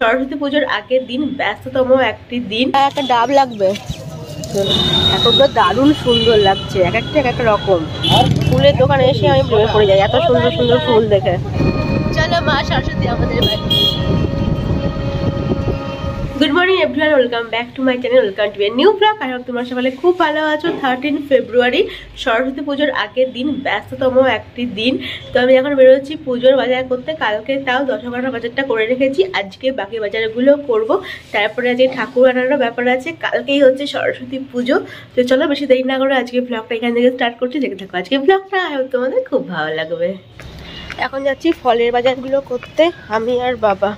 সরস্বতী পুজোর আগের দিন ব্যস্ততম একটি দিন। একটা ডাব লাগবে, এতটা দারুণ সুন্দর লাগছে, এক একটা রকম। ফুলের দোকানে এসে আমি প্রেমে পড়ে যাই, এত সুন্দর সুন্দর ফুল দেখে। চলো মা সরস্বতী আমাদের বাড়ি। Good morning everyone, welcome back to my channel, welcome to a new blog. I hope তোমরা সবাই খুব ভালো আছো। 13 ফেব্রুয়ারি সরস্বতী পুজোর আগের দিন, ব্যস্ততম একটি দিন। তো আমি এখন বেরোচ্ছি পুজোর বাজার করতে। কালকে তাও 10-11 বাজারটা করে রেখেছি, আজকে বাকি বাজারগুলো করব। তারপরে আজকে ঠাকুর আনারও ব্যাপার আছে, কালকেই হচ্ছে সরস্বতী পুজো। তো চলো বেশি দেরি না করে আজকে ব্লগটা এখান থেকে স্টার্ট করছি। দেখে থাকো আজকে ব্লগটা, আই হোপ তোমাদের খুব ভালো লাগবে। এখন যাচ্ছি ফলের বাজারগুলো করতে, আমি আর বাবা।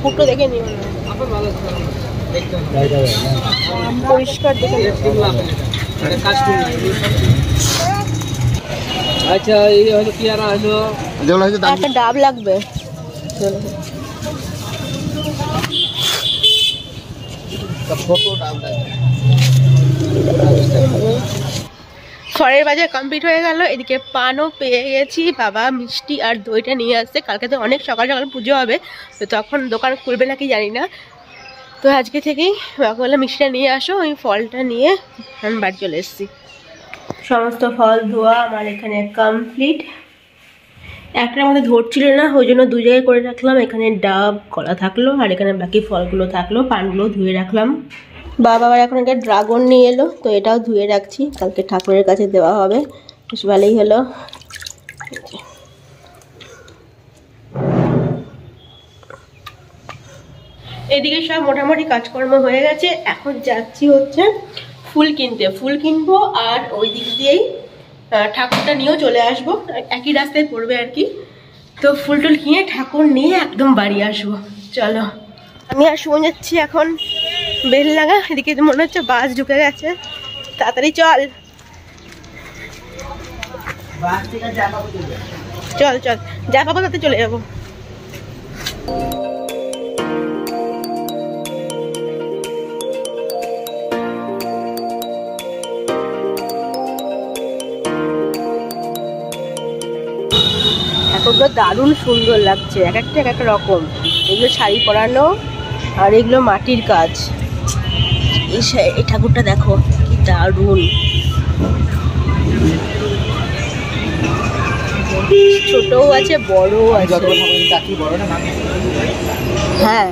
ফুটো দেখে নিও, পরিষ্কার দেখে। আচ্ছা, এই হলো পেয়ারা হলো, একটা ডাব লাগবে। ফলের বাজার কমপ্লিট হয়ে গেল। এদিকে পানও পেয়ে গেছি, বাবা মিষ্টি আর দইটা নিয়ে আসছে। কালকে তো অনেক সকাল সকাল পুজো হবে, তো তখন দোকান খুলবে নাকি জানি না। তো আজকে থেকেই বাবা বললো মিষ্টিটা নিয়ে আসো, ওই ফলটা নিয়ে আমি বাড়ি চলে এসেছি। সমস্ত ফল ধোয়া আমার এখানে কমপ্লিট। একটার মধ্যে ধরছিল না, ওই জন্য 2 জায়গায় করে রাখলাম। এখানে ডাব কলা থাকলো, আর এখানে বাকি ফলগুলো থাকলো। পানগুলো ধুয়ে রাখলাম। বাবা আবার এখন একটা ড্রাগন নিয়ে এলো, তো এটাও ধুয়ে রাখছি, কালকে ঠাকুরের কাছে দেওয়া হবে। বেশ ভালোই হলো। এদিকে সব মোটামুটি কাজকর্ম হয়ে গেছে। এখন যাচ্ছি হচ্ছে ফুল কিনতে, ফুল কিনবো। আর ওই দিক দিয়েই ঠাকুরটা নিয়েও চলে আসবো, একই রাস্তায় পড়বে আর কি। তো ফুল টুল কিনে ঠাকুর নিয়ে একদম বাড়ি আসবো। চলো, আমি আর শুনে যাচ্ছি এখন বেলডাঙ্গা। এদিকে মনে হচ্ছে বাস ঢুকে গেছে, তাড়াতাড়ি চল চল চল, যা পাবো তাতে চলে যাবো। ঠাকুরগুলো দারুণ সুন্দর লাগছে, এক একটা রকম। এগুলো শাড়ি পরানো, আর এগুলো মাটির কাজ। এই ঠাকুরটা দেখো কি দারুণ, ছোটও আছে বড়ও আছে। হ্যাঁ,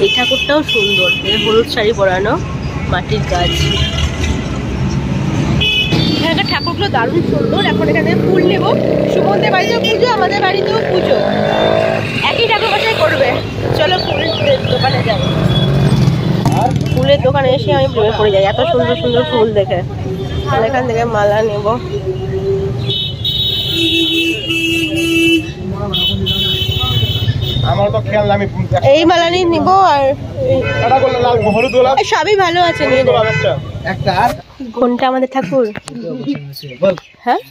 এই ঠাকুরটাও সুন্দর, হলুদ শাড়ি পরানো, মাটির কাজ। এখানকার ঠাকুরগুলো দারুণ সুন্দর। এখন এখানে ফুল নেবো। সুমনদের বাড়িতেও পুজো, আমাদের বাড়িতেও পুজো, একই ঠাকুর বাসায় করবে। চলো ফুলের দোকানে যাই। ফুলের দোকানে এসে আমি প্রেমে পড়ে যাই, এত সুন্দর সুন্দর ফুল দেখে। এখান থেকে মালা নেব। এই মালা নিয়ে নিব, আর সবই ভালো আছে, নিয়ে নেব একটা। কোনটা আমাদের ঠাকুর? হ্যাঁ,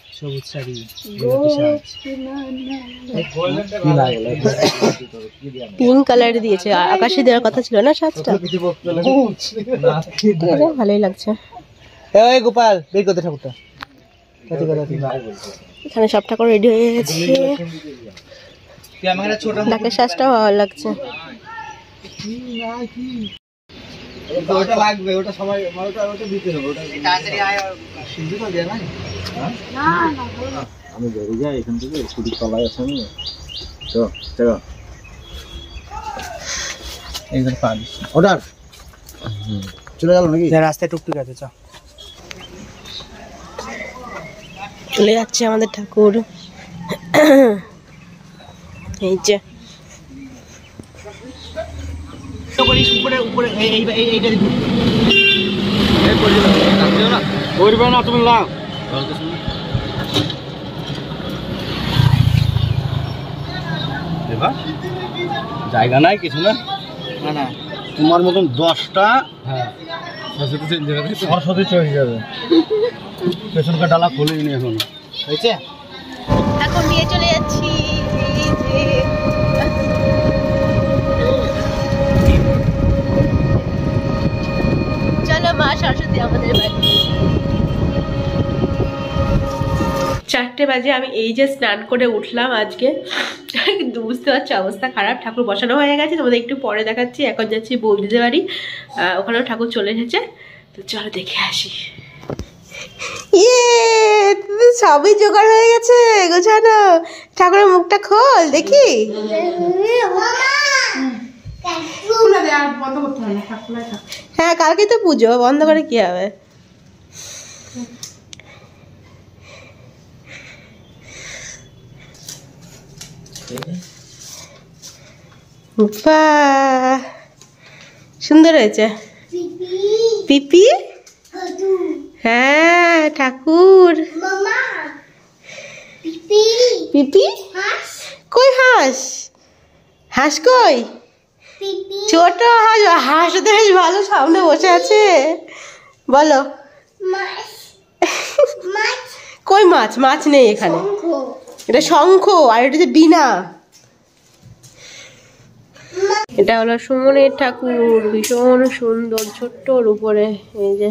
পিঙ্ক কালার দিয়েছে, আকাশে দেওয়ার কথা ছিল না সাজটা। ভালোই লাগছে। গোপাল বের করতে ঠাকুরটা। এখানে সব ঠাকুর রেডি হয়ে গেছে। ডাকের সাজটাও ভালো লাগছে। ওটা লাগবে, ওটা সবাই ওটা দিতে হবে। ওটা তাড়াতাড়ি আয়, সিন্ধুটা দেয়া নাই। না না, আমি বেরিয়ে যাই এখান থেকে, ছুটি তলায় আছে। আমি তো চলো এইখানে পাবি অর্ডার চলে গেল নাকি? রাস্তায় টুকটুক আছে, চ চলে যাচ্ছে আমাদের ঠাকুর। এই যে জায়গা নাই কিছু না। না তোমার মতন 10টা। হ্যাঁ, সরস্বতী চলে যাবে। পেছনকার ডালা খুলেনি এখন, হয়েছে। এখন নিয়ে চলে যাচ্ছি 1:30 বাজে। আমি এই যে স্নান করে উঠলাম আজকে, কিন্তু বুঝতে পারছি অবস্থা খারাপ। ঠাকুর বসানো হয়ে গেছে, তোমাদের একটু পরে দেখাচ্ছি। এখন যাচ্ছি বৌদিদের বাড়ি, ওখানেও ঠাকুর চলে এসেছে, তো চলো দেখে আসি। সবই জোগাড় হয়ে গেছে গোছানো। ঠাকুরের মুখটা খোল দেখি। হ্যাঁ কালকে তো পুজো, বন্ধ করে কি হবে। সুন্দর হয়েছে। পিপি, হ্যাঁ ঠাকুর। পিপি কই হাঁস? হাঁস কই? ছোট হাঁস, হাঁস তো বেশ ভালো সামনে বসে আছে। বলো কই মাছ? মাছ নেই এখানে, এটা শঙ্খ আর এটা বীণা। এটা হলো সুমনের ঠাকুর, ভীষণ সুন্দর, ছোট্টর উপরে। এই যে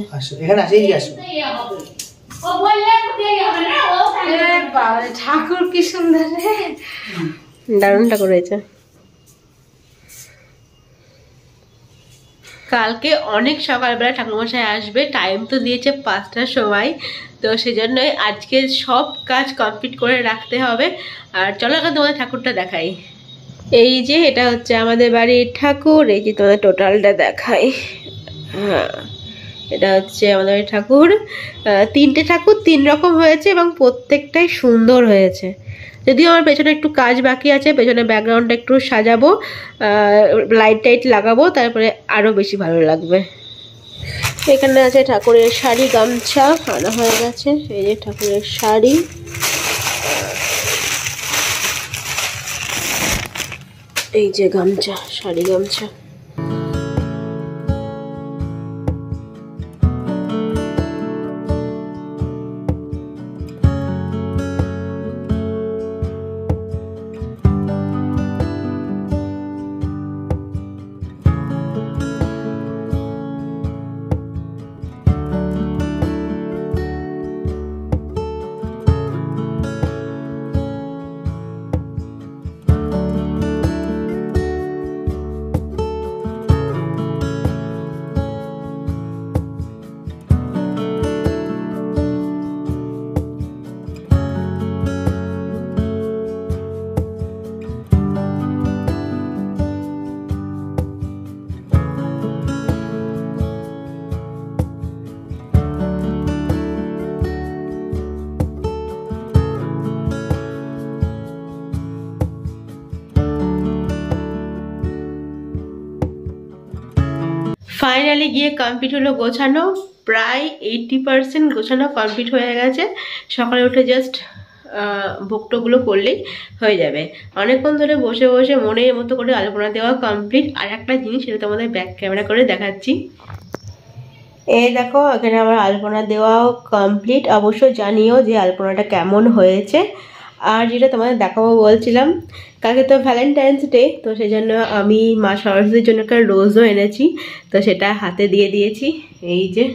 ঠাকুর কি সুন্দর, দারুণ ঠাকুর হয়েছে। কালকে অনেক সকালবেলা ঠাকুরমশাই আসবে, টাইম তো দিয়েছে 5টার সময়, তো সেজন্যই আজকে সব কাজ কমপ্লিট করে রাখতে হবে। আর চলো এখন তোমাদের ঠাকুরটা দেখাই। এই যে এটা হচ্ছে আমাদের বাড়ির ঠাকুর, এই যে তোমাদের টোটালটা দেখাই। হ্যাঁ এটা হচ্ছে আমাদের বাড়ির ঠাকুর। 3টে ঠাকুর 3 রকম হয়েছে এবং প্রত্যেকটাই সুন্দর হয়েছে। যদিও আমার পেছনে একটু কাজ বাকি আছে, পেছনে ব্যাকগ্রাউন্ডটা একটু সাজাবো, লাইট টাইট লাগাবো, তারপরে আরো বেশি ভালো লাগবে। এখানে আছে ঠাকুরের শাড়ি, গামছা আনা হয়ে গেছে। এই যে ঠাকুরের শাড়ি, এই যে গামছা, শাড়ি গামছা। ফাইনালি গিয়ে কমপ্লিট হলো গোছানো, প্রায় 80% গোছানো কমপ্লিট হয়ে গেছে। সকালে উঠে জাস্ট ভোগটোগুলো করলেই হয়ে যাবে। অনেকক্ষণ ধরে বসে বসে মনের মতো করে আলপনা দেওয়া কমপ্লিট। আর একটা জিনিস সেটা তোমাদের ব্যাক ক্যামেরা করে দেখাচ্ছি। এই দেখো এখানে আমার আলপনা দেওয়াও কমপ্লিট। অবশ্যই জানিও যে আলপনাটা কেমন হয়েছে। আর যেটা তোমাদের দেখাবো বলছিলাম, কালকে তো ভ্যালেন্টাইন্স ডে, তো সেই জন্য আমি মা সরস্বতীর জন্য একটা রোজও এনেছি, তো সেটা হাতে দিয়ে দিয়েছি। এই যে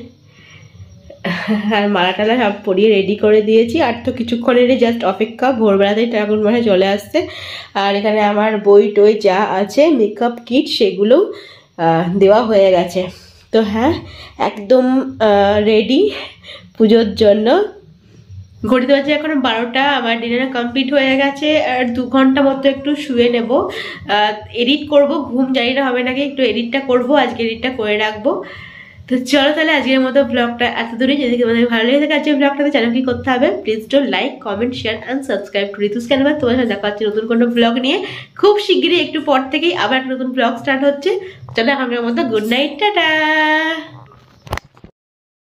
আর মালা টালা সব পরিয়ে রেডি করে দিয়েছি। আর তো কিছুক্ষণেরই জাস্ট অপেক্ষা, ভোরবেলাতেই ঠাকুর মশাই চলে আসছে। আর এখানে আমার বই টই যা আছে মেকআপ কিট সেগুলোও দেওয়া হয়ে গেছে। তো হ্যাঁ একদম রেডি পুজোর জন্য। ঘড়িতে বাজে এখন 12টা, আমার ডিনার কমপ্লিট হয়ে গেছে। আর 2 ঘন্টা মতো একটু শুয়ে নেব, এডিট করব। ঘুম জানি না হবে নাকি, একটু এডিটটা করব, আজকে এডিটটা করে রাখবো। তো চলো তাহলে আজকের মতো ব্লগটা এত দূরে। যদি তোমাদের ভালো লেগে থাকে আজকের ব্লগটাতে, চ্যানেল কি করতে হবে, please do like, comment, share and subscribe to ঋতুস canvas. তোমার সাথে দেখা হচ্ছে নতুন কোনো ব্লগ নিয়ে খুব শিগগিরই। একটু পর থেকেই আবার একটা নতুন ব্লগ স্টার্ট হচ্ছে। চলো এখনকার মতো গুড নাইট, টাটা।